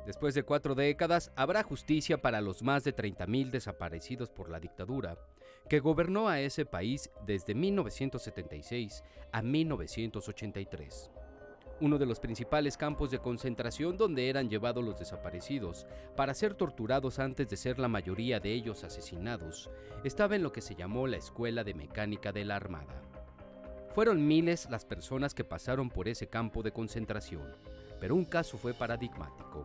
Después de 4 décadas, habrá justicia para los más de 30.000 desaparecidos por la dictadura, que gobernó a ese país desde 1976 a 1983. Uno de los principales campos de concentración donde eran llevados los desaparecidos para ser torturados antes de ser la mayoría de ellos asesinados, estaba en lo que se llamó la Escuela de Mecánica de la Armada. Fueron miles las personas que pasaron por ese campo de concentración, pero un caso fue paradigmático.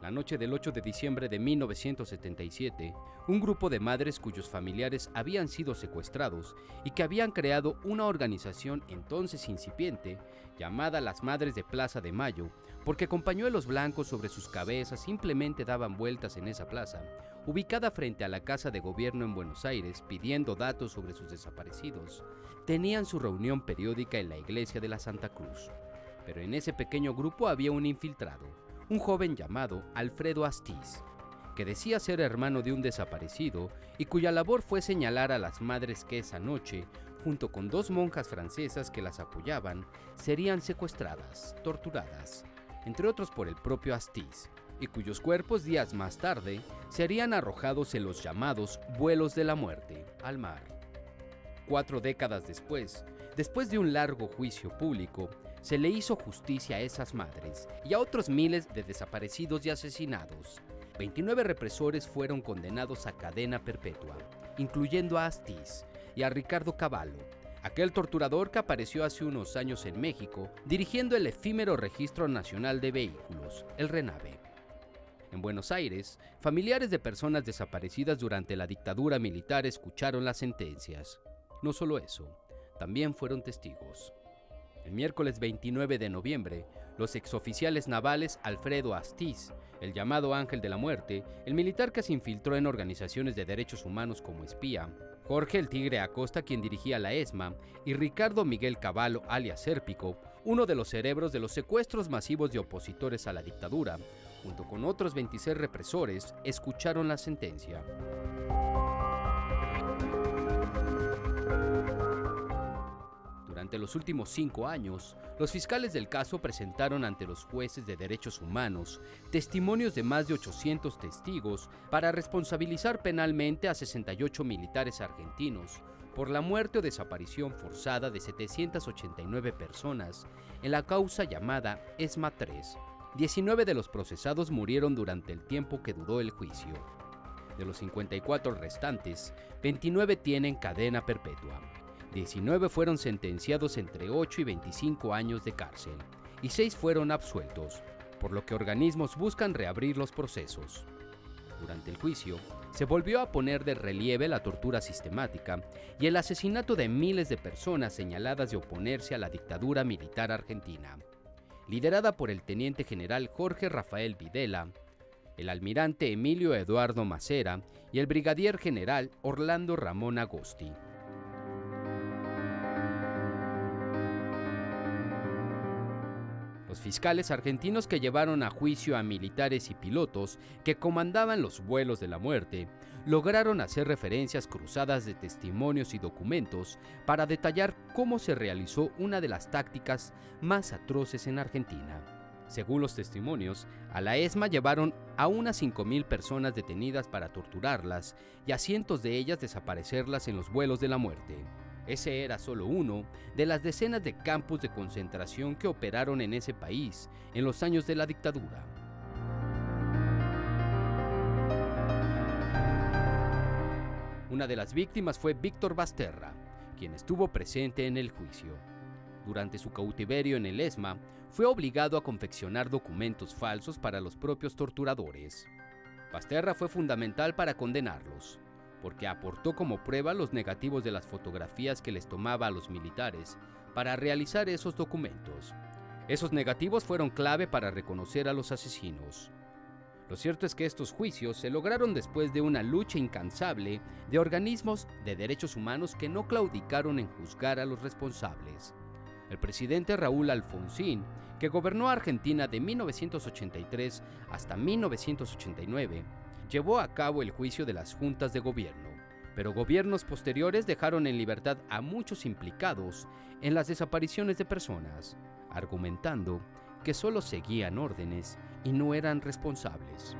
La noche del 8 de diciembre de 1977, un grupo de madres cuyos familiares habían sido secuestrados y que habían creado una organización entonces incipiente llamada las Madres de Plaza de Mayo, porque con pañuelos blancos sobre sus cabezas simplemente daban vueltas en esa plaza, ubicada frente a la Casa de Gobierno en Buenos Aires pidiendo datos sobre sus desaparecidos, tenían su reunión periódica en la iglesia de la Santa Cruz. Pero en ese pequeño grupo había un infiltrado, un joven llamado Alfredo Astiz, que decía ser hermano de un desaparecido y cuya labor fue señalar a las madres que esa noche, junto con 2 monjas francesas que las apoyaban, serían secuestradas, torturadas, entre otros por el propio Astiz, y cuyos cuerpos días más tarde serían arrojados en los llamados vuelos de la muerte, al mar. 4 décadas después de un largo juicio público, se le hizo justicia a esas madres y a otros miles de desaparecidos y asesinados. 29 represores fueron condenados a cadena perpetua, incluyendo a Astiz y a Ricardo Cavallo, aquel torturador que apareció hace unos años en México dirigiendo el efímero Registro Nacional de Vehículos, el RENAVE. En Buenos Aires, familiares de personas desaparecidas durante la dictadura militar escucharon las sentencias. No solo eso, también fueron testigos. El miércoles 29 de noviembre, los exoficiales navales Alfredo Astiz, el llamado Ángel de la Muerte, el militar que se infiltró en organizaciones de derechos humanos como espía, Jorge el Tigre Acosta, quien dirigía la ESMA, y Ricardo Miguel Cavallo, alias Sérpico, uno de los cerebros de los secuestros masivos de opositores a la dictadura, junto con otros 26 represores, escucharon la sentencia. Durante los últimos 5 años, los fiscales del caso presentaron ante los jueces de derechos humanos testimonios de más de 800 testigos para responsabilizar penalmente a 68 militares argentinos por la muerte o desaparición forzada de 789 personas en la causa llamada ESMA 3. 19 de los procesados murieron durante el tiempo que duró el juicio. De los 54 restantes, 29 tienen cadena perpetua. 19 fueron sentenciados entre 8 y 25 años de cárcel, y 6 fueron absueltos, por lo que organismos buscan reabrir los procesos. Durante el juicio, se volvió a poner de relieve la tortura sistemática y el asesinato de miles de personas señaladas de oponerse a la dictadura militar argentina, liderada por el teniente general Jorge Rafael Videla, el almirante Emilio Eduardo Macera y el brigadier general Orlando Ramón Agosti. Los fiscales argentinos que llevaron a juicio a militares y pilotos que comandaban los vuelos de la muerte lograron hacer referencias cruzadas de testimonios y documentos para detallar cómo se realizó una de las tácticas más atroces en Argentina. Según los testimonios, a la ESMA llevaron a unas 5.000 personas detenidas para torturarlas y a cientos de ellas desaparecerlas en los vuelos de la muerte. Ese era solo uno de las decenas de campos de concentración que operaron en ese país en los años de la dictadura. Una de las víctimas fue Víctor Basterra, quien estuvo presente en el juicio. Durante su cautiverio en el ESMA, fue obligado a confeccionar documentos falsos para los propios torturadores. Basterra fue fundamental para condenarlos, porque aportó como prueba los negativos de las fotografías que les tomaba a los militares para realizar esos documentos. Esos negativos fueron clave para reconocer a los asesinos. Lo cierto es que estos juicios se lograron después de una lucha incansable de organismos de derechos humanos que no claudicaron en juzgar a los responsables. El presidente Raúl Alfonsín, que gobernó a Argentina de 1983 hasta 1989, llevó a cabo el juicio de las juntas de gobierno, pero gobiernos posteriores dejaron en libertad a muchos implicados en las desapariciones de personas, argumentando que solo seguían órdenes y no eran responsables.